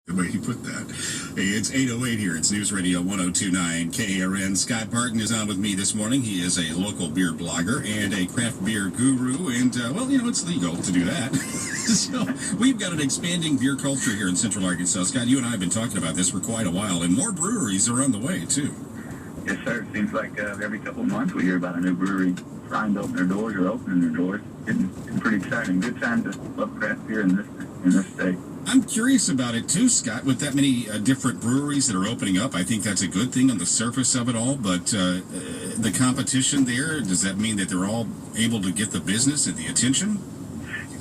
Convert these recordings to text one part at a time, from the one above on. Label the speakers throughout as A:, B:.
A: The way he put that. Hey, it's 8:08 here. It's News Radio 102.9 KARN. Scott Barton is on with me this morning. He is a local beer blogger and a craft beer guru. And, well, it's legal to do that. So we've got an expanding beer culture here in Central Arkansas. Scott, you and I have been talking about this for quite a while, and more breweries are on the way, too.
B: Yes, sir. It seems like every couple of months we hear about a new brewery trying to open their doors or opening their doors. It's pretty exciting. Good time to love craft beer in this state.
A: I'm curious about it too, Scott. With that many different breweries that are opening up, I think that's a good thing on the surface of it all. But the competition there, does that mean that they're all able to get the business and the attention?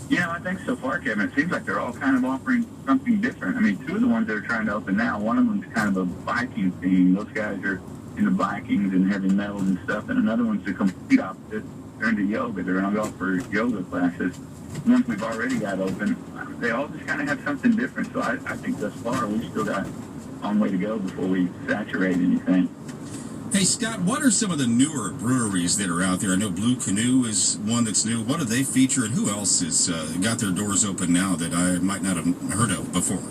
B: Yeah, I think so far, Kevin. It seems like they're all kind of offering something different. I mean, two of the ones that are trying to open now, one of them's kind of a Viking theme. Those guys are into Vikings and heavy metal and stuff. And another one's the complete opposite. They're into yoga. They're going to go for yoga classes. The ones we've already got open, they all just kind of have something different. So I think thus far we've still got a long way to go before we saturate anything.
A: Hey, Scott, what are some of the newer breweries that are out there? I know Blue Canoe is one that's new. What do they feature, and who else has got their doors open now that I might not have heard of before?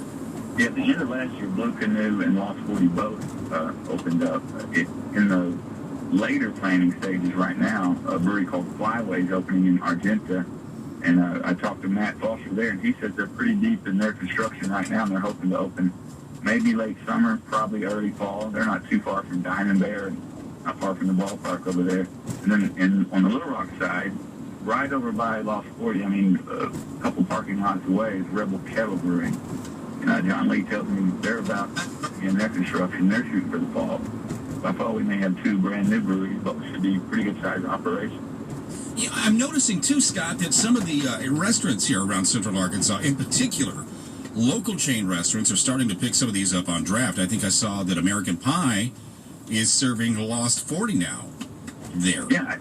B: Yeah, at the end of last year, Blue Canoe and Lost 40 both opened up. In the later planning stages right now, a brewery called Flyway is opening in Argenta. And I talked to Matt Foster there, and he says they're pretty deep in their construction right now, and they're hoping to open maybe late summer, probably early fall. They're not too far from Diamond Bear and not far from the ballpark over there. And then on the Little Rock side, right over by Lost 40, a couple parking lots away, is Rebel Kettle Brewing. And John Lee tells me they're about in their construction. They're shooting for the fall. By fall, we may have two brand new breweries, but it should be pretty good-sized operations.
A: Yeah, I'm noticing, too, Scott, that some of the restaurants here around Central Arkansas, in particular, local chain restaurants, are starting to pick some of these up on draft. I think I saw that American Pie is serving Lost 40 now there.
B: Yeah,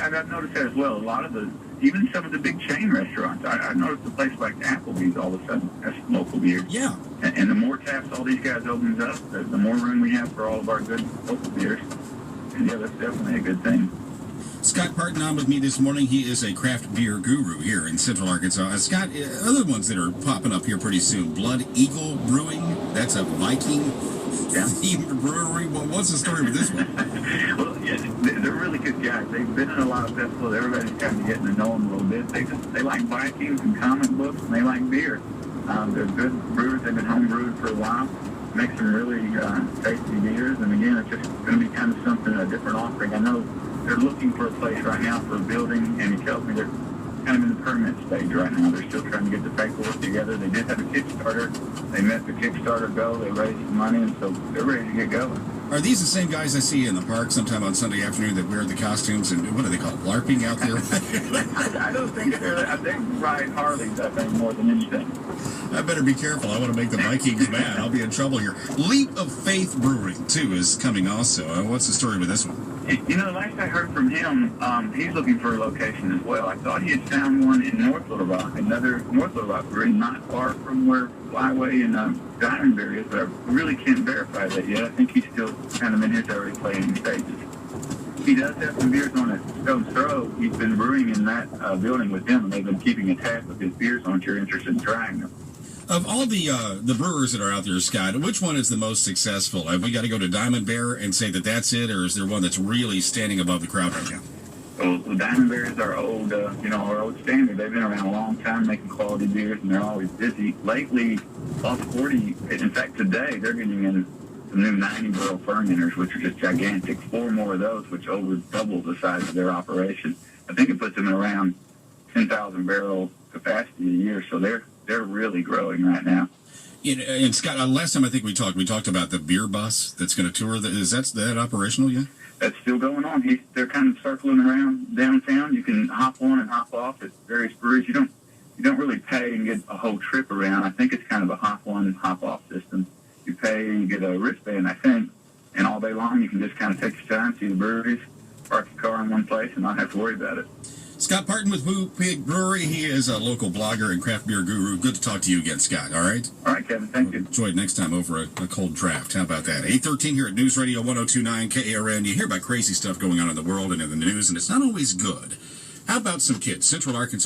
B: I've noticed that as well. A lot of even some of the big chain restaurants. I noticed a place like Applebee's all of a sudden has local beer.
A: Yeah.
B: And the more taps all these guys opens up, the more room we have for all of our good local beers. And yeah, that's definitely a good thing.
A: Scott Barton on with me this morning. He is a craft beer guru here in Central Arkansas. Scott, other ones that are popping up here pretty soon. Blood Eagle Brewing, that's a Viking themed brewery. Well, what's the story with this one?
B: Well, yeah, they're really good guys. They've been in a lot of festivals. Everybody's kind of getting to know them a little bit. They like Vikings and comic books, and they like beer. They're good brewers. They've been home brewed for a while. Make some really tasty beers. And again, it's just going to be kind of something, a different offering. I know they're looking for a place right now for a building, and he tells me they're kind of in the permit stage right now. They're still trying to get the paperwork together. They did have a Kickstarter. They met the Kickstarter goal. They raised some money, and so they're ready to get going.
A: Are these the same guys I see in the park sometime on Sunday afternoon that wear the costumes and what do they call it, LARPing out there?
B: I don't think they ride Harleys, I think, more than anything.
A: I better be careful. I want to make the Vikings mad. I'll be in trouble here. Leap of Faith Brewing, too, is coming also. What's the story with this one?
B: Last I heard from him, he's looking for a location as well. I thought he had found one in North Little Rock, another North Little Rock brewery, not far from where Flyway and Diamond Bear is, but I really can't verify that yet. I think he's still kind of in his early planning stages. He does have some beers on at Stone's Throw. He's been brewing in that building with them, and they've been keeping a tab of his beers on if you're interested in trying them.
A: Of all the brewers that are out there, Scott, which one is the most successful? Have we got to go to Diamond Bear and say that that's it, or is there one that's really standing above the crowd right now?
B: Well, Diamond Bear is our old, our old standard. They've been around a long time making quality beers, and they're always busy. Lately, Lost 40, in fact, today, they're getting in some new 90-barrel fermenters, which are just gigantic. 4 more of those, which over double the size of their operation. I think it puts them in around 10,000 barrel capacity a year, so they're really growing right now.
A: And Scott, last time I think we talked about the beer bus that's going to tour. Is that operational yet?
B: That's still going on. They're kind of circling around downtown. You can hop on and hop off at various breweries. You don't really pay and get a whole trip around. I think it's kind of a hop on and hop off system. You pay, you get a wristband, I think, and all day long you can just kind of take your time, see the breweries, park your car in one place, and not have to worry about it.
A: Scott Barton with Blue Pig Brewery. He is a local blogger and craft beer guru. Good to talk to you again, Scott. All right?
B: All right, Kevin. Thank you.
A: Enjoy it next time over a cold draft. How about that? 8:13 here at News Radio 102.9 KARN. You hear about crazy stuff going on in the world and in the news, and it's not always good. How about some kids? Central Arkansas.